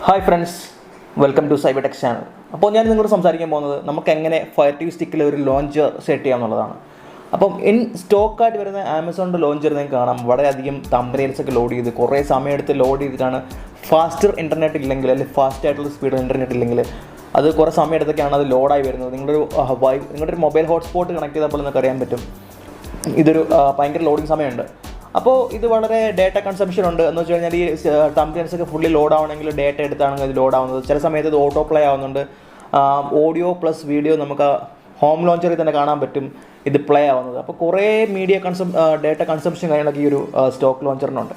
Hi friends, welcome to CyberTechZ channel. അപ്പോൾ ഞാൻ നിങ്ങളോട് സംസാരിക്കാൻ പോകുന്നത് നമുക്ക് എങ്ങനെ ഫയർ ടി വി സ്റ്റിക്കിൽ ഒരു ലോഞ്ചർ സെറ്റ് ചെയ്യാമെന്നുള്ളതാണ്. അപ്പം സ്റ്റോക്കായിട്ട് വരുന്ന ആമസോണിൻ്റെ ലോഞ്ചർ നിങ്ങൾക്ക് കാണാം. വളരെയധികം തമ്പനെയിൽസ് ഒക്കെ ലോഡ് ചെയ്ത് കുറേ സമയമെടുത്ത് ലോഡ് ചെയ്തിട്ടാണ്. ഫാസ്റ്റർ ഇൻ്റർനെറ്റ് ഇല്ലെങ്കിൽ അല്ലെങ്കിൽ ഫാസ്റ്റ് ആയിട്ടുള്ള സ്പീഡ് ഇൻ്റർനെറ്റ് ഇല്ലെങ്കിൽ അത് കുറേ സമയമെടുത്തൊക്കെയാണ് അത് ലോഡായി വരുന്നത്. നിങ്ങളുടെ ഒരു മൊബൈൽ ഹോട്ട്സ്പോട്ട് കണക്ട് ചെയ്തപ്പോൾ നിങ്ങൾക്ക് അറിയാൻ പറ്റും ഇതൊരു ഭയങ്കര ലോഡിങ് സമയമുണ്ട്. അപ്പോൾ ഇത് വളരെ ഡേറ്റ കൺസംഷൻ ഉണ്ട് എന്ന് വെച്ച് കഴിഞ്ഞാൽ ഈ തമ്പനെയിൽസ് ഒക്കെ ഫുള്ളി ലോഡ് ആവണമെങ്കിൽ ഡേറ്റ എടുത്താണെങ്കിൽ ഇത് ലോഡ് ആവുന്നത്. ചില സമയത്ത് ഇത് ഓട്ടോ പ്ലേ ആവുന്നുണ്ട്. ഓഡിയോ പ്ലസ് വീഡിയോ നമുക്ക് ഹോം ലോഞ്ചറിൽ തന്നെ കാണാൻ പറ്റും ഇത് പ്ലേ ആവുന്നത്. അപ്പോൾ കുറേ ഡേറ്റ കൺസംഷൻ കാര്യങ്ങളൊക്കെ ഈ ഒരു സ്റ്റോക്ക് ലോഞ്ചറിനുണ്ട്.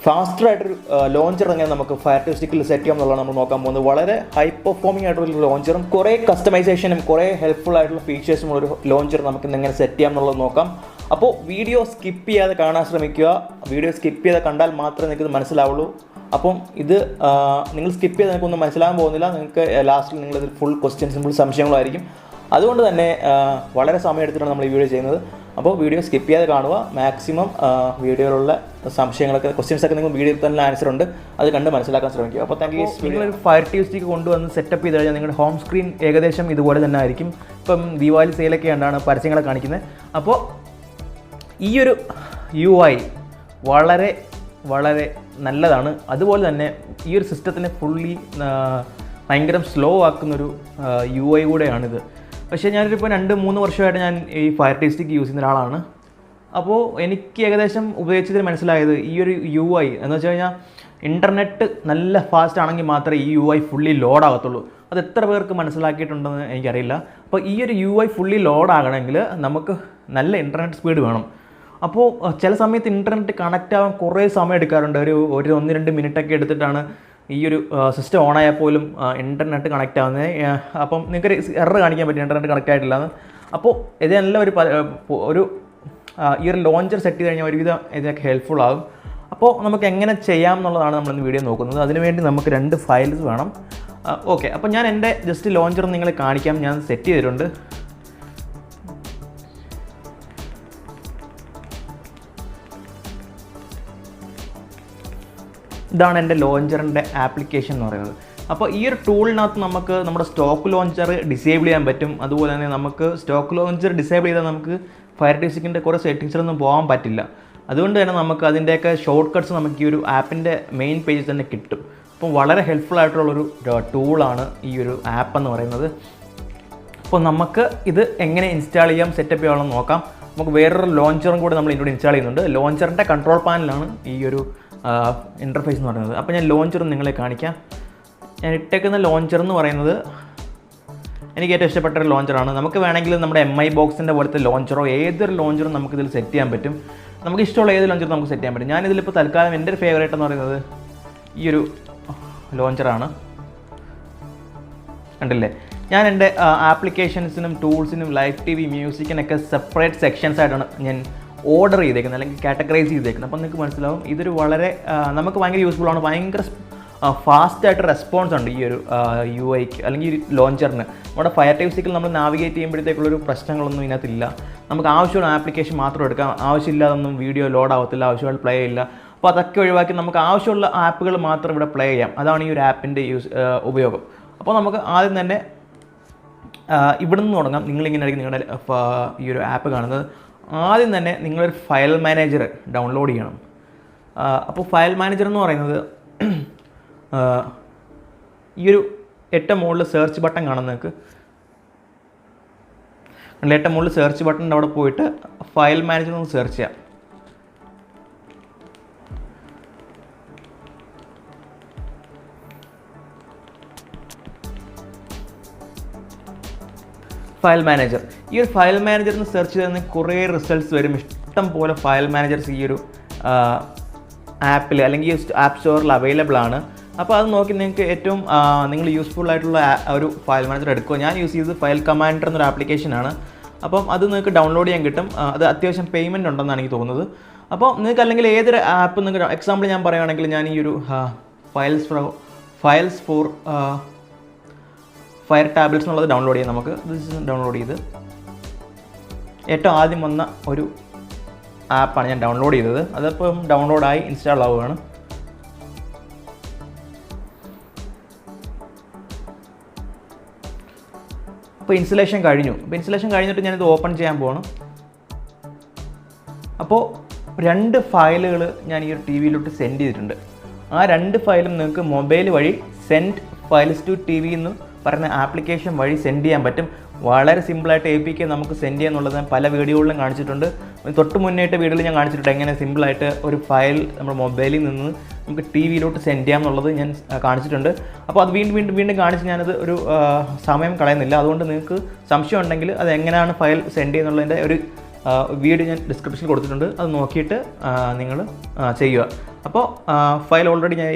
ഫാസ്റ്ററായിട്ടൊരു ലോഞ്ചർ എങ്ങനെ നമുക്ക് ഫയർ ടി വി സ്റ്റിക്കിൽ സെറ്റ് ചെയ്യാം എന്നുള്ളതാണ് നമ്മൾ നോക്കാൻ പോകുന്നത്. വളരെ ഹൈ പെർഫോമിംഗ് ആയിട്ടുള്ള ലോഞ്ചറും കുറേ കസ്റ്റമൈസേഷനും കുറേ ഹെൽപ്ഫുൾ ആയിട്ടുള്ള ഫീച്ചേഴ്സും ഉള്ളൊരു ലോഞ്ചർ നമുക്ക് ഇന്നെങ്ങനെ സെറ്റ് ചെയ്യാം എന്നുള്ളത് നോക്കാം. അപ്പോൾ വീഡിയോ സ്കിപ്പ് ചെയ്യാതെ കാണാൻ ശ്രമിക്കുക. വീഡിയോ സ്കിപ്പ് ചെയ്ത് കണ്ടാൽ മാത്രമേ നിങ്ങൾക്ക് ഇത് മനസ്സിലാവുള്ളൂ. അപ്പം ഇത് നിങ്ങൾ സ്കിപ്പ് ചെയ്ത് നിങ്ങൾക്കൊന്നും മനസ്സിലാകാൻ പോകുന്നില്ല. നിങ്ങൾക്ക് ലാസ്റ്റിൽ നിങ്ങളിതിൽ ഫുൾ ക്വസ്റ്റ്യൻസും ഫുൾ സംശയങ്ങളായിരിക്കും. അതുകൊണ്ട് തന്നെ വളരെ സമയം എടുത്തിട്ടാണ് നമ്മൾ ഈ വീഡിയോ ചെയ്യുന്നത്. അപ്പോൾ വീഡിയോ സ്കിപ്പ് ചെയ്യാതെ കാണുക. മാക്സിമം വീഡിയോയിലുള്ള സംശയങ്ങളൊക്കെ ക്വസ്റ്റ്യൻസൊക്കെ നിങ്ങൾ വീഡിയോയിൽ തന്നെ ആൻസർ ഉണ്ട്, അത് കണ്ട് മനസ്സിലാക്കാൻ ശ്രമിക്കുക. അപ്പോൾ നിങ്ങളൊരു ഫയർ ടി വി സ്റ്റിക്ക് കൊണ്ടുവന്ന് സെറ്റപ്പ് ചെയ്ത് കഴിഞ്ഞാൽ നിങ്ങളുടെ ഹോം സ്ക്രീൻ ഏകദേശം ഇതുപോലെ തന്നെ ആയിരിക്കും. ഇപ്പം ദീപാവലി സെയിലൊക്കെ ഉണ്ടാണ് പരസ്യങ്ങളെ കാണിക്കുന്നത്. അപ്പോൾ ഈ ഒരു UI വളരെ വളരെ നല്ലതാണ്. അതുപോലെ തന്നെ ഈ ഒരു സിസ്റ്റത്തിനെ ഫുള്ളി ഭയങ്കര സ്ലോ ആക്കുന്നൊരു UI കൂടെയാണിത്. പക്ഷേ ഞാനിപ്പോൾ 2-3 വർഷമായിട്ട് ഞാൻ ഈ fire T V stick use ചെയ്യുന്ന ഒരാളാണ്. അപ്പോൾ എനിക്ക് ഏകദേശം ഉപയോഗിച്ചതിന് മനസ്സിലായത് ഈ ഒരു UI എന്ന് വെച്ച് കഴിഞ്ഞാൽ ഇൻ്റർനെറ്റ് നല്ല ഫാസ്റ്റ് ആണെങ്കിൽ മാത്രമേ ഈ UI ഫുള്ളി ലോഡ് ആകത്തുള്ളൂ. അത് എത്ര പേർക്ക് മനസ്സിലാക്കിയിട്ടുണ്ടെന്ന് എനിക്കറിയില്ല. അപ്പോൾ ഈ ഒരു UI ഫുള്ളി ലോഡ് ആകണമെങ്കിൽ നമുക്ക് നല്ല ഇൻ്റർനെറ്റ് സ്പീഡ് വേണം. അപ്പോൾ ചില സമയത്ത് ഇൻ്റർനെറ്റ് കണക്റ്റ് ആവാൻ കുറേ സമയം എടുക്കാറുണ്ട്. ഒരു 1-2 മിനിറ്റൊക്കെ എടുത്തിട്ടാണ് ഈ ഒരു സിസ്റ്റം ഓണായാൽ പോലും ഇൻ്റർനെറ്റ് കണക്റ്റ് ആവുന്നത്. അപ്പം നിങ്ങൾക്ക് എറർ കാണിക്കാൻ പറ്റും ഇൻ്റർനെറ്റ് കണക്റ്റ് ആയിട്ടില്ലാന്ന്. അപ്പോൾ ഇതെല്ലാം ഒരു ഈ ഒരു ലോഞ്ചർ സെറ്റ് ചെയ്ത് കഴിഞ്ഞാൽ ഒരുവിധം ഇതിനൊക്കെ ഹെൽപ്ഫുൾ ആകും. അപ്പോൾ നമുക്ക് എങ്ങനെ ചെയ്യാം എന്നുള്ളതാണ് നമ്മളിന്ന് വീഡിയോ നോക്കുന്നത്. അതിനുവേണ്ടി നമുക്ക് 2 ഫയൽസ് വേണം. ഓക്കെ, അപ്പോൾ ഞാൻ എൻ്റെ ജസ്റ്റ് ലോഞ്ചർ നിങ്ങളെ കാണിക്കാം. ഞാൻ സെറ്റ് ചെയ്തിട്ടുണ്ട്. ഇതാണ് എൻ്റെ ലോഞ്ചറിൻ്റെ ആപ്ലിക്കേഷൻ എന്ന് പറയുന്നത്. അപ്പോൾ ഈ ഒരു ടൂളിനകത്ത് നമുക്ക് നമ്മുടെ സ്റ്റോക്ക് ലോഞ്ചർ ഡിസേബിൾ ചെയ്യാൻ പറ്റും. അതുപോലെ തന്നെ നമുക്ക് സ്റ്റോക്ക് ലോഞ്ചർ ഡിസേബിൾ ചെയ്താൽ നമുക്ക് ഫയർ ടി വി സ്റ്റിക്കിൻ്റെ കുറേ സെറ്റിങ്സിലൊന്നും പോകാൻ പറ്റില്ല. അതുകൊണ്ട് തന്നെ നമുക്ക് അതിൻ്റെയൊക്കെ ഷോർട്ട് കട്ട്സ് നമുക്ക് ഈ ഒരു ആപ്പിൻ്റെ മെയിൻ പേജിൽ തന്നെ കിട്ടും. അപ്പം വളരെ ഹെൽപ്ഫുൾ ആയിട്ടുള്ളൊരു ടൂളാണ് ഈ ഒരു ആപ്പ് എന്ന് പറയുന്നത്. അപ്പോൾ നമുക്ക് ഇത് എങ്ങനെ ഇൻസ്റ്റാൾ ചെയ്യാം, സെറ്റപ്പ് ചെയ്യാമെന്ന് നോക്കാം. നമുക്ക് വേറൊരു ലോഞ്ചറും കൂടി നമ്മൾ ഇതിലൂടെ ഇൻസ്റ്റാൾ ചെയ്യുന്നുണ്ട്. ലോഞ്ചറിൻ്റെ കൺട്രോൾ പാനലാണ് ഈ ഒരു ഇൻ്റർഫേസ് എന്ന് പറയുന്നത്. അപ്പോൾ ഞാൻ ലോഞ്ചർ നിങ്ങളെ കാണിക്കാം. ഞാൻ ഇട്ടേക്കുന്ന ലോഞ്ചർ എന്ന് പറയുന്നത് എനിക്ക് ഏറ്റവും ഇഷ്ടപ്പെട്ട ഒരു ലോഞ്ചറാണ്. നമുക്ക് വേണമെങ്കിൽ നമ്മുടെ MI ബോക്സിൻ്റെ പോലത്തെ ലോഞ്ചറോ ഏതൊരു ലോഞ്ചറും നമുക്കിതിൽ സെറ്റ് ചെയ്യാൻ പറ്റും. നമുക്ക് ഇഷ്ടമുള്ള ഏത് ലോഞ്ചറും നമുക്ക് സെറ്റ് ചെയ്യാൻ പറ്റും. ഞാനിതിലിപ്പോൾ തൽക്കാലം എൻ്റെ ഒരു ഫേവറേറ്റ് എന്ന് പറയുന്നത് ഈ ഒരു ലോഞ്ചറാണ്. കണ്ടില്ലേ, ഞാൻ എൻ്റെ ആപ്ലിക്കേഷൻസിനും ടൂൾസിനും ലൈവ് TV മ്യൂസിക്കിനൊക്കെ സെപ്പറേറ്റ് സെക്ഷൻസ് ആയിട്ടാണ് ഞാൻ ഓർഡർ ചെയ്തേക്കുന്നത് അല്ലെങ്കിൽ കാറ്റഗറൈസ് ചെയ്തേക്കുന്നത്. അപ്പോൾ നിങ്ങൾക്ക് മനസ്സിലാവും ഇതൊരു വളരെ നമുക്ക് ഭയങ്കര യൂസ്ഫുൾ ആണ്. ഭയങ്കര ഫാസ്റ്റായിട്ട് റെസ്പോൺസ് ഉണ്ട് ഈ ഒരു UIക്ക് അല്ലെങ്കിൽ ഈ ലോഞ്ചറിന്. നമ്മുടെ ഫയർ ടി വി സ്റ്റിക്കിൽ നമ്മൾ നാവിഗേറ്റ് ചെയ്യുമ്പോഴത്തേക്കുള്ളൊരു പ്രശ്നങ്ങളൊന്നും ഇതിനകത്തില്ല. നമുക്ക് ആവശ്യമുള്ള ആപ്ലിക്കേഷൻ മാത്രം എടുക്കാം. ആവശ്യമില്ലാതൊന്നും വീഡിയോ ലോഡ് ആവത്തില്ല, ആവശ്യമുള്ള പ്ലേ ഇല്ല. അപ്പോൾ അതൊക്കെ ഒഴിവാക്കി നമുക്ക് ആവശ്യമുള്ള ആപ്പുകൾ മാത്രം ഇവിടെ പ്ലേ ചെയ്യാം. അതാണ് ഈ ഒരു ആപ്പിൻ്റെ ഉപയോഗം. അപ്പോൾ നമുക്ക് ആദ്യം തന്നെ ഇവിടെ നിന്ന് തുടങ്ങാം. നിങ്ങളിങ്ങനെ ആയിരിക്കും നിങ്ങളുടെ ഈ ഒരു ആപ്പ് കാണുന്നത്. ആദ്യം തന്നെ നിങ്ങളൊരു ഫയൽ മാനേജർ ഡൗൺലോഡ് ചെയ്യണം. അപ്പോൾ ഫയൽ മാനേജർ എന്ന് പറയുന്നത് ഈ ഒരു ഏറ്റവും മുകളിൽ സെർച്ച് ബട്ടൺ കാണുന്ന നിങ്ങൾക്ക് ഏറ്റവും മുകളിൽ സെർച്ച് ബട്ടണിൻ്റെ അവിടെ പോയിട്ട് ഫയൽ മാനേജർ ഒന്ന് സെർച്ച് ചെയ്യാം. ഫയൽ മാനേജർ, ഈ ഒരു ഫയൽ മാനേജറിന് സെർച്ച് ചെയ്താൽ കുറേ റിസൾട്ട്സ് വരും. ഇഷ്ടം പോലെ ഫയൽ മാനേജർസ് ഈ ഒരു ആപ്പിൽ അല്ലെങ്കിൽ ഈ ആപ്പ് സ്റ്റോറിൽ അവൈലബിൾ ആണ്. അപ്പോൾ അത് നോക്കി നിങ്ങൾക്ക് ഏറ്റവും നിങ്ങൾ യൂസ്ഫുൾ ആയിട്ടുള്ള ഒരു ഫയൽ മാനേജർ എടുക്കുക. ഞാൻ യൂസ് ചെയ്തത് ഫയൽ കമാൻഡർ എന്നൊരു ആപ്ലിക്കേഷനാണ്. അപ്പം അത് നിങ്ങൾക്ക് ഡൗൺലോഡ് ചെയ്യാൻ കിട്ടും. അത് അത്യാവശ്യം പേയ്മെൻറ്റ് ഉണ്ടെന്നാണ് എനിക്ക് തോന്നുന്നത്. അപ്പോൾ നിങ്ങൾക്ക് അല്ലെങ്കിൽ ഏതൊരു ആപ്പ് നിങ്ങൾക്ക് എക്സാമ്പിൾ ഞാൻ പറയുകയാണെങ്കിൽ ഞാൻ ഈ ഒരു ഫയൽസ് ഫോർ ഫയർ ടാബ്ലറ്റ്സ് എന്നുള്ളത് ഡൗൺലോഡ് ചെയ്യാം. നമുക്ക് ഡൗൺലോഡ് ചെയ്ത് ഏറ്റവും ആദ്യം വന്ന ഒരു ആപ്പാണ് ഞാൻ ഡൗൺലോഡ് ചെയ്തത്. അതിപ്പം ഡൗൺലോഡായി ഇൻസ്റ്റാൾ ആവുകയാണ്. അപ്പോൾ ഇൻസ്റ്റലേഷൻ കഴിഞ്ഞു. അപ്പോൾ ഇൻസ്റ്റലേഷൻ കഴിഞ്ഞിട്ട് ഞാനിത് ഓപ്പൺ ചെയ്യാൻ പോകണം. അപ്പോൾ 2 ഫയലുകൾ ഞാൻ ഈ ഒരു ടി വിയിലോട്ട് സെൻഡ് ചെയ്തിട്ടുണ്ട്. ആ 2 ഫയലും നിങ്ങൾക്ക് മൊബൈൽ വഴി send files to T V എന്ന് പറയുന്ന ആപ്ലിക്കേഷൻ വഴി സെൻഡ് ചെയ്യാൻ പറ്റും. വളരെ സിമ്പിളായിട്ട് APK നമുക്ക് സെൻഡ് ചെയ്യാന്നുള്ളത് ഞാൻ പല വീഡിയോകളിലും കാണിച്ചിട്ടുണ്ട്. തൊട്ട് മുന്നേറ്റ വീഡിയോയിൽ ഞാൻ കാണിച്ചിട്ടുണ്ട് എങ്ങനെ സിമ്പിളായിട്ട് ഒരു ഫയൽ നമ്മുടെ മൊബൈലിൽ നിന്ന് നമുക്ക് ടി വിയിലോട്ട് സെൻഡ് ചെയ്യാം എന്നുള്ളത് ഞാൻ കാണിച്ചിട്ടുണ്ട്. അപ്പോൾ അത് വീണ്ടും കാണിച്ച് ഞാനത് ഒരു സമയം കളയുന്നില്ല. അതുകൊണ്ട് നിങ്ങൾക്ക് സംശയം ഉണ്ടെങ്കിൽ അത് എങ്ങനെയാണ് ഫയൽ സെൻഡ് ചെയ്യുന്നുള്ളതിൻ്റെ ഒരു വീഡിയോ ഞാൻ ഡിസ്ക്രിപ്ഷനിൽ കൊടുത്തിട്ടുണ്ട്. അത് നോക്കിയിട്ട് നിങ്ങൾ ചെയ്യുക. അപ്പോൾ ഫയൽ ഓൾറെഡി ഞാൻ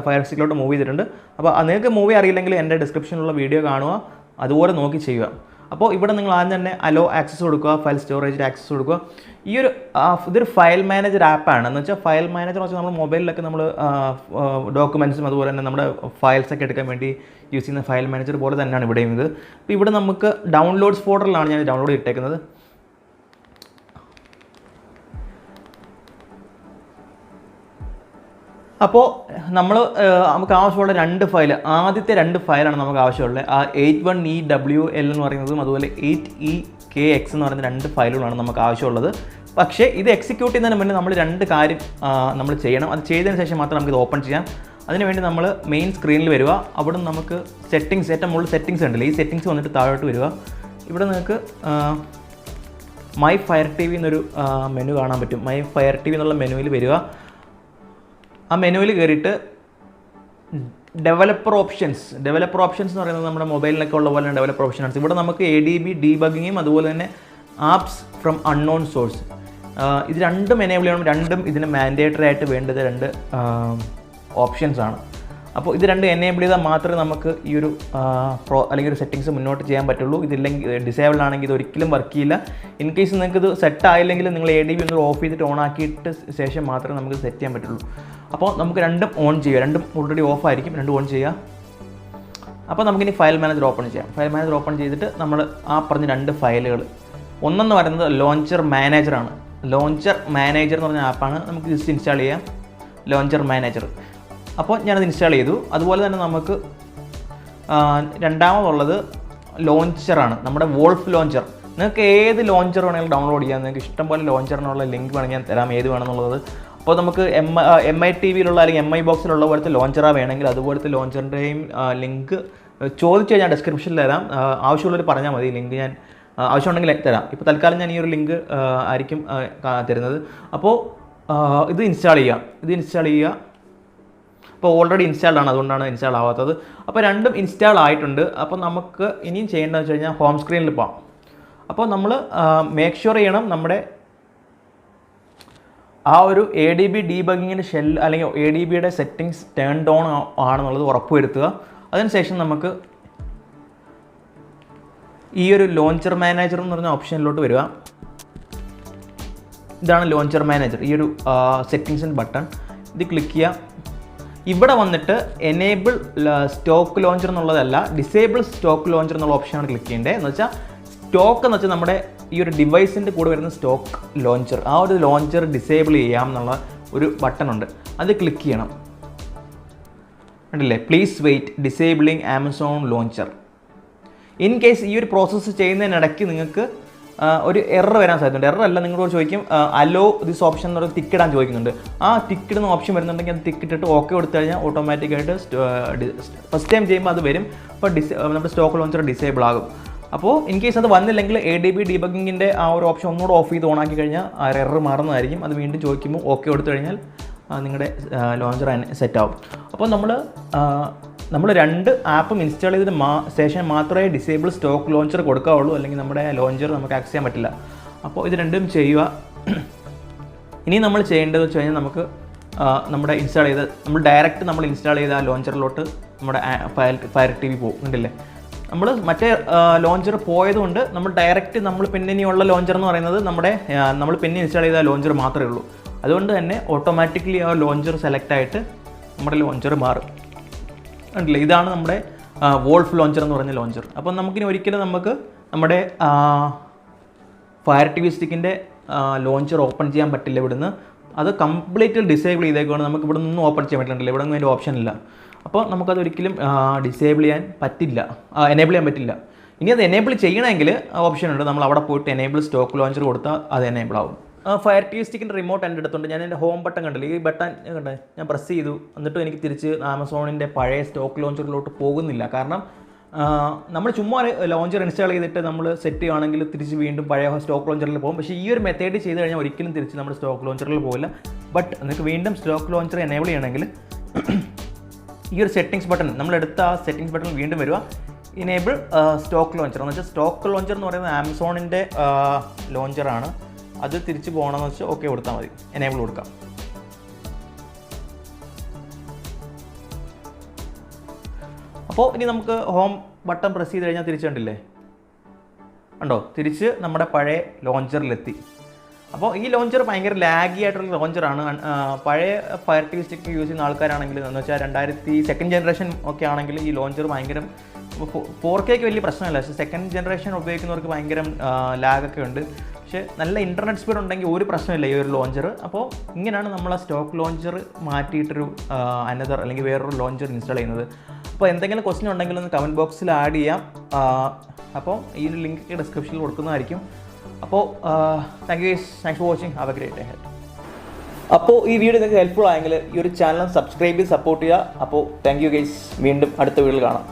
ഫയർ സ്റ്റിക്കിലോട്ട് മൂവ് ചെയ്തിട്ടുണ്ട്. അപ്പോൾ നിങ്ങൾക്ക് മൂവി അറിയില്ലെങ്കിൽ എൻ്റെ ഡിസ്ക്രിപ്ഷനിലുള്ള വീഡിയോ കാണുക, അതുപോലെ നോക്കി ചെയ്യുക. അപ്പോൾ ഇവിടെ നിങ്ങൾ ആദ്യം തന്നെ അലോ ആക്സസ് കൊടുക്കുക, ഫയൽ സ്റ്റോറേജിൽ ആക്സസ് കൊടുക്കുക. ഇതൊരു ഫയൽ മാനേജർ ആപ്പാണ്. എന്ന് വെച്ചാൽ ഫയൽ മാനേജർ എന്ന് വെച്ചാൽ നമ്മൾ മൊബൈലിലൊക്കെ നമ്മൾ ഡോക്യുമെൻറ്റ്സും അതുപോലെ തന്നെ നമ്മുടെ ഫയൽസൊക്കെ എടുക്കാൻ വേണ്ടി യൂസ് ചെയ്യുന്ന ഫയൽ മാനേജർ പോലെ തന്നെയാണ് ഇവിടെയും ഇത്. അപ്പോൾ ഇവിടെ നമുക്ക് ഡൗൺലോഡ്സ് ഫോൾഡറിലാണ് ഞാൻ ഡൗൺലോഡ് ഇട്ടേക്കുന്നത്. അപ്പോൾ നമുക്ക് ആവശ്യമുള്ള 2 ഫയൽ, ആദ്യത്തെ 2 ഫയലാണ് നമുക്ക് ആവശ്യമുള്ളത്. ആ 81EWL എന്ന് പറയുന്നതും അതുപോലെ 8EKX എന്ന് പറയുന്ന 2 ഫയലുകളാണ് നമുക്ക് ആവശ്യമുള്ളത്. പക്ഷേ ഇത് എക്സിക്യൂട്ട് ചെയ്യുന്നതിന് മുന്നേ നമ്മൾ 2 കാര്യം നമ്മൾ ചെയ്യണം. അത് ചെയ്തതിന് ശേഷം മാത്രം നമുക്കിത് ഓപ്പൺ ചെയ്യാം. അതിനുവേണ്ടി നമ്മൾ മെയിൻ സ്ക്രീനിൽ വരിക. അവിടെ നമുക്ക് സെറ്റിങ്സ്, ഏറ്റവും മുകളിൽ സെറ്റിങ്സ് ഉണ്ടല്ലോ, ഈ സെറ്റിങ്സ് വന്നിട്ട് താഴോട്ട് വരിക. ഇവിടെ നിങ്ങൾക്ക് മൈ ഫയർ ടി വി എന്നൊരു മെനു കാണാൻ പറ്റും. മൈ ഫയർ ടി വി എന്നുള്ള മെനുവിൽ വരിക. ആ മെനുവിൽ കയറിയിട്ട് ഡെവലപ്പർ ഓപ്ഷൻസ് എന്ന് പറയുന്നത് നമ്മുടെ മൊബൈലിലൊക്കെ ഉള്ള പോലെ ഡെവലപ്പർ ഓപ്ഷൻസ്. ഇവിടെ നമുക്ക് ADB ഡീബഗിങ്ങും അതുപോലെ തന്നെ ആപ്സ് ഫ്രം അൺനോൺ സോഴ്സ്, ഇത് രണ്ടും എനേബിൾ ചെയ്യണം. രണ്ടും ഇതിന് മാൻഡേറ്ററി ആയിട്ട് വേണ്ടത് 2 ഓപ്ഷൻസ് ആണ്. അപ്പോൾ ഇത് 2 എനേബിൾ ചെയ്താൽ മാത്രമേ നമുക്ക് ഈ ഒരു അല്ലെങ്കിൽ ഒരു സെറ്റിങ്സ് മുന്നോട്ട് ചെയ്യാൻ പറ്റുള്ളൂ. ഇതില്ലെങ്കിൽ ഡിസേബിൾ ആണെങ്കിൽ ഇത് ഒരിക്കലും വർക്ക് ചെയ്യില്ല. ഇൻ കേസ് നിങ്ങൾക്ക് ഇത് സെറ്റ് ആയില്ലെങ്കിൽ നിങ്ങൾ ADB ഒന്ന് ഓഫ് ചെയ്തിട്ട് ഓൺ ആക്കിയിട്ട് ശേഷം മാത്രമേ നമുക്ക് സെറ്റ് ചെയ്യാൻ പറ്റുള്ളൂ. അപ്പോൾ നമുക്ക് 2 ഓൺ ചെയ്യുക. 2 ഓൾറെഡി ഓഫ് ആയിരിക്കും, 2 ഓൺ ചെയ്യുക. അപ്പോൾ നമുക്കിനി ഫയൽ മാനേജർ ഓപ്പൺ ചെയ്യാം. ഫയൽ മാനേജർ ഓപ്പൺ ചെയ്തിട്ട് നമ്മൾ ആ പറഞ്ഞ 2 ഫയലുകൾ, ഒന്നെന്ന് പറയുന്നത് ലോഞ്ചർ മാനേജറാണ്. ലോഞ്ചർ മാനേജർ എന്ന് പറഞ്ഞ ആപ്പാണ്. നമുക്ക് ജസ്റ്റ് ഇൻസ്റ്റാൾ ചെയ്യാം ലോഞ്ചർ മാനേജർ. അപ്പോൾ ഞാനത് ഇൻസ്റ്റാൾ ചെയ്തു. അതുപോലെ തന്നെ നമുക്ക് രണ്ടാമതുള്ളത് ലോഞ്ചറാണ്, നമ്മുടെ വോൾഫ് ലോഞ്ചർ. നിങ്ങൾക്ക് ഏത് ലോഞ്ചർ വേണമെങ്കിലും ഡൗൺലോഡ് ചെയ്യാം. നിങ്ങൾക്ക് ഇഷ്ടംപോലെ ലോഞ്ചറിനുള്ള ലിങ്ക് വേണമെങ്കിൽ ഞാൻ തരാം, ഏത് വേണമെന്നുള്ളത്. അപ്പോൾ നമുക്ക് MI TV-യിലുള്ള അല്ലെങ്കിൽ MI ബോക്സിലുള്ള പോലത്തെ ലോഞ്ചറാണ് വേണമെങ്കിൽ അതുപോലത്തെ ലോഞ്ചറിൻ്റെയും ലിങ്ക് ചോദിച്ചു കഴിഞ്ഞാൽ ഡിസ്ക്രിപ്ഷനിൽ തരാം. ആവശ്യമുള്ളവർ പറഞ്ഞാൽ മതി, ലിങ്ക് ഞാൻ ആവശ്യമുണ്ടെങ്കിൽ തരാം. ഇപ്പോൾ തൽക്കാലം ഞാൻ ഈ ഒരു ലിങ്ക് ആയിരിക്കും തരുന്നത്. അപ്പോൾ ഇത് ഇൻസ്റ്റാൾ ചെയ്യുക. അപ്പോൾ ഓൾറെഡി ഇൻസ്റ്റാൾഡ് ആണ്, അതുകൊണ്ടാണ് ഇൻസ്റ്റാൾ ആവാത്തത്. അപ്പോൾ 2 ഇൻസ്റ്റാൾ ആയിട്ടുണ്ട്. അപ്പോൾ നമുക്ക് ഇനിയും ചെയ്യേണ്ടതെന്ന് വെച്ച് കഴിഞ്ഞാൽ ഹോം സ്ക്രീനിൽ പോകാം. അപ്പോൾ നമ്മൾ മേക്ക് ഷുവർ ചെയ്യണം നമ്മുടെ ആ ഒരു ADB ഡീബഗിങ്ങിൻ്റെ ഷെൽ അല്ലെങ്കിൽ ADBയുടെ സെറ്റിങ്സ് ടേൺഡ് ഓൺ ആണെന്നുള്ളത് ഉറപ്പുവരുത്തുക. അതിനുശേഷം നമുക്ക് ഈ ഒരു ലോഞ്ചർ മാനേജർ എന്ന് പറഞ്ഞ ഓപ്ഷനിലോട്ട് വരിക. ഇതാണ് ലോഞ്ചർ മാനേജർ, ഈ ഒരു സെറ്റിങ്സിൻ്റെ ബട്ടൺ. ഇത് ക്ലിക്ക് ചെയ്യുക. ഇവിടെ വന്നിട്ട് എനേബിൾ സ്റ്റോക്ക് ലോഞ്ചർ എന്നുള്ളതല്ല, ഡിസേബിൾ സ്റ്റോക്ക് ലോഞ്ചർ എന്നുള്ള ഓപ്ഷനാണ് ക്ലിക്ക് ചെയ്യേണ്ടത്. എന്ന് വെച്ചാൽ സ്റ്റോക്ക് എന്ന് വെച്ചാൽ നമ്മുടെ ഈ ഒരു ഡിവൈസിൻ്റെ കൂടെ വരുന്ന സ്റ്റോക്ക് ലോഞ്ചർ, ആ ഒരു ലോഞ്ചർ ഡിസേബിൾ ചെയ്യാം എന്നുള്ള ഒരു ബട്ടൺ ഉണ്ട്. അത് ക്ലിക്ക് ചെയ്യണം. കണ്ടില്ലേ, please wait disabling Amazon launcher. In case ഈ ഒരു പ്രോസസ്സ് ചെയ്യുന്നതിനിടയ്ക്ക് നിങ്ങൾക്ക് ഒരു എറർ വരാൻ സാധ്യതയുണ്ട്. എറർ അല്ല, നിങ്ങളോട് ചോദിക്കും അലോ ദിസ് ഓപ്ഷൻ എന്ന് പറഞ്ഞാൽ ടിക്ക് ഇടാൻ ചോദിക്കുന്നുണ്ട്. ആ ടിക്ക് ഇടുന്ന ഓപ്ഷൻ വരുന്നുണ്ടെങ്കിൽ അത് ടിക്ക് ഇട്ടിട്ട് ഓക്കെ കൊടുത്തു കഴിഞ്ഞാൽ ഓട്ടോമാറ്റിക്കായിട്ട് ഫസ്റ്റ് ടൈം ചെയ്യുമ്പോൾ അത് വരും. അപ്പോൾ നമ്മുടെ സ്റ്റോക്ക് ലോഞ്ചർ ഡിസേബിൾ ആകും. അപ്പോൾ ഇൻ കേസ് അത് വന്നില്ലെങ്കിൽ ADB ഡീബഗിങ്ങിൻ്റെ ആ ഒരു ഓപ്ഷൻ ഒന്നുകൂടെ ഓഫ് ചെയ്ത് ഓൺ ആക്കി കഴിഞ്ഞാൽ ആ എറർ മാറുന്നതായിരിക്കും. അത് വീണ്ടും ചോദിക്കുമ്പോൾ ഓക്കെ കൊടുത്തു കഴിഞ്ഞാൽ നിങ്ങളുടെ ലോഞ്ചർ സെറ്റ് ആവും. അപ്പോൾ നമ്മൾ 2 ആപ്പും ഇൻസ്റ്റാൾ ചെയ്തിട്ട് ശേഷം മാത്രമേ ഡിസേബിൾ സ്റ്റോക്ക് ലോഞ്ചർ കൊടുക്കാവുള്ളൂ, അല്ലെങ്കിൽ നമ്മുടെ ലോഞ്ചർ നമുക്ക് ആക്സസ് ചെയ്യാൻ പറ്റില്ല. അപ്പോൾ ഇത് 2ഉം ചെയ്യുക. ഇനി നമ്മൾ ചെയ്യേണ്ടത് വെച്ച് കഴിഞ്ഞാൽ നമുക്ക് നമ്മുടെ ഡയറക്റ്റ് നമ്മൾ ഇൻസ്റ്റാൾ ചെയ്ത ആ ലോഞ്ചറിലോട്ട് നമ്മുടെ ഫയർ TV പോകും. കണ്ടില്ലേ, നമ്മൾ മറ്റേ ലോഞ്ചർ പോയതുകൊണ്ട് നമ്മൾ ഡയറക്റ്റ് നമ്മൾ പിന്നെ ഇനിയുള്ള ലോഞ്ചർ എന്ന് പറയുന്നത് നമ്മൾ പിന്നെ ഇൻസ്റ്റാൾ ചെയ്ത ലോഞ്ചർ മാത്രമേ ഉള്ളൂ. അതുകൊണ്ട് തന്നെ ഓട്ടോമാറ്റിക്കലി ആ ലോഞ്ചർ സെലക്ട് ആയിട്ട് നമ്മുടെ ലോഞ്ചർ മാറും. കണ്ടില്ലേ, ഇതാണ് നമ്മുടെ വോൾഫ് ലോഞ്ചർ എന്ന് പറഞ്ഞ ലോഞ്ചർ. അപ്പം നമുക്കിനി ഒരിക്കലും നമ്മുടെ ഫയർ TV സ്റ്റിക്കിൻ്റെ ലോഞ്ചർ ഓപ്പൺ ചെയ്യാൻ പറ്റില്ല ഇവിടുന്ന്. അത് കംപ്ലീറ്റ് ഡിസേബിൾ ചെയ്തേക്കാണ്. നമുക്ക് ഇവിടെ നിന്നും ഓപ്പൺ ചെയ്യാൻ പറ്റില്ല, ഇവിടെ ഒന്നും അതിൻ്റെ ഓപ്ഷൻ ഇല്ല. അപ്പോൾ നമുക്കത് ഒരിക്കലും ഡിസേബിൾ ചെയ്യാൻ പറ്റില്ല, എനേബിൾ ചെയ്യാൻ പറ്റില്ല. ഇനി അത് എനേബിൾ ചെയ്യണമെങ്കിൽ ഓപ്ഷൻ ഉണ്ട്, നമ്മൾ അവിടെ പോയിട്ട് എനേബിൾ സ്റ്റോക്ക് ലോഞ്ചർ കൊടുത്താൽ അത് എനേബിൾ ആവും. ഫയർ ടി വി സ്റ്റിക്കിൻ്റെ റിമോട്ട് എൻ്റെ അടുത്തുണ്ട്. ഞാൻ എൻ്റെ ഹോം ബട്ടൺ കണ്ടില്ല, ഈ ബട്ടൺ കണ്ടേ, ഞാൻ പ്രസ് ചെയ്തു, എന്നിട്ടും എനിക്ക് തിരിച്ച് ആമസോണിൻ്റെ പഴയ സ്റ്റോക്ക് ലോഞ്ചറിലോട്ട് പോകുന്നില്ല. കാരണം നമ്മൾ ചുമ്മാ ലോഞ്ചർ ഇൻസ്റ്റാൾ ചെയ്തിട്ട് നമ്മൾ സെറ്റ് ചെയ്യുകയാണെങ്കിൽ തിരിച്ച് വീണ്ടും പഴയ സ്റ്റോക്ക് ലോഞ്ചറിൽ പോകും. പക്ഷേ ഈ ഒരു മെത്തേഡ് ചെയ്ത് കഴിഞ്ഞാൽ ഒരിക്കലും തിരിച്ച് നമ്മുടെ സ്റ്റോക്ക് ലോഞ്ചറിൽ പോകില്ല. ബട്ട് നിങ്ങൾക്ക് വീണ്ടും സ്റ്റോക്ക് ലോഞ്ചർ എനേബിൾ ചെയ്യണമെങ്കിൽ ഈ ഒരു സെറ്റിംഗ്സ് ബട്ടൺ, നമ്മളെടുത്ത ആ സെറ്റിംഗ്സ് ബട്ടൺ വീണ്ടും വരിക, ഇനേബിൾ സ്റ്റോക്ക് ലോഞ്ചർ എന്ന് വെച്ചാൽ സ്റ്റോക്ക് ലോഞ്ചർ എന്ന് പറയുന്നത് ആമസോണിൻ്റെ ലോഞ്ചറാണ്. അത് തിരിച്ച് പോകണമെന്ന് വെച്ചാൽ ഓക്കെ കൊടുത്താൽ മതി, എനേബിൾ കൊടുക്കാം. അപ്പോൾ ഇനി നമുക്ക് ഹോം ബട്ടൺ പ്രസ് ചെയ്ത് കഴിഞ്ഞാൽ തിരിച്ച് കണ്ടില്ലേ, ഉണ്ടോ, തിരിച്ച് നമ്മുടെ പഴയ ലോഞ്ചറിലെത്തി. അപ്പോൾ ഈ ലോഞ്ചർ ഭയങ്കര ലാഗി ആയിട്ടുള്ള ലോഞ്ചറാണ്. പഴയ fire T V stick use ചെയ്യുന്ന ആൾക്കാരാണെങ്കിൽ എന്ന് വെച്ചാൽ 2nd ജനറേഷൻ ഒക്കെ ആണെങ്കിൽ ഈ ലോഞ്ചർ ഭയങ്കര 4K വലിയ പ്രശ്നമില്ല. പക്ഷേ 2nd ജനറേഷൻ ഉപയോഗിക്കുന്നവർക്ക് ഭയങ്കര ലാഗൊക്കെ ഉണ്ട്. പക്ഷേ നല്ല ഇൻ്റർനെറ്റ് സ്പീഡ് ഉണ്ടെങ്കിൽ ഒരു പ്രശ്നമില്ല ഈ ഒരു ലോഞ്ചർ. അപ്പോൾ ഇങ്ങനെയാണ് നമ്മൾ ആ സ്റ്റോക്ക് ലോഞ്ചർ മാറ്റിയിട്ടൊരു അനദർ അല്ലെങ്കിൽ വേറൊരു ലോഞ്ചർ ഇൻസ്റ്റാൾ ചെയ്യുന്നത്. അപ്പോൾ എന്തെങ്കിലും ക്വസ്റ്റ്യൻ ഉണ്ടെങ്കിൽ ഒന്ന് കമൻറ്റ് ബോക്സിൽ ആഡ് ചെയ്യാം. അപ്പോൾ ഈ ഒരു ലിങ്ക് ഡിസ്ക്രിപ്ഷനിൽ കൊടുക്കുന്നതായിരിക്കും. അപ്പോൾ thanks for watching. Have A great day head. അപ്പോൾ ഈ വീഡിയോ നിങ്ങൾക്ക് ഹെൽപ്ഫുൾ ആയെങ്കിൽ ഈ ഒരു ചാനൽ സബ്സ്ക്രൈബ് ചെയ്ത് സപ്പോർട്ട് ചെയ്യുക. അപ്പോൾ താങ്ക് യു ഗൈസ്. വീണ്ടും അടുത്ത വീഡിയോയിൽ കാണാം.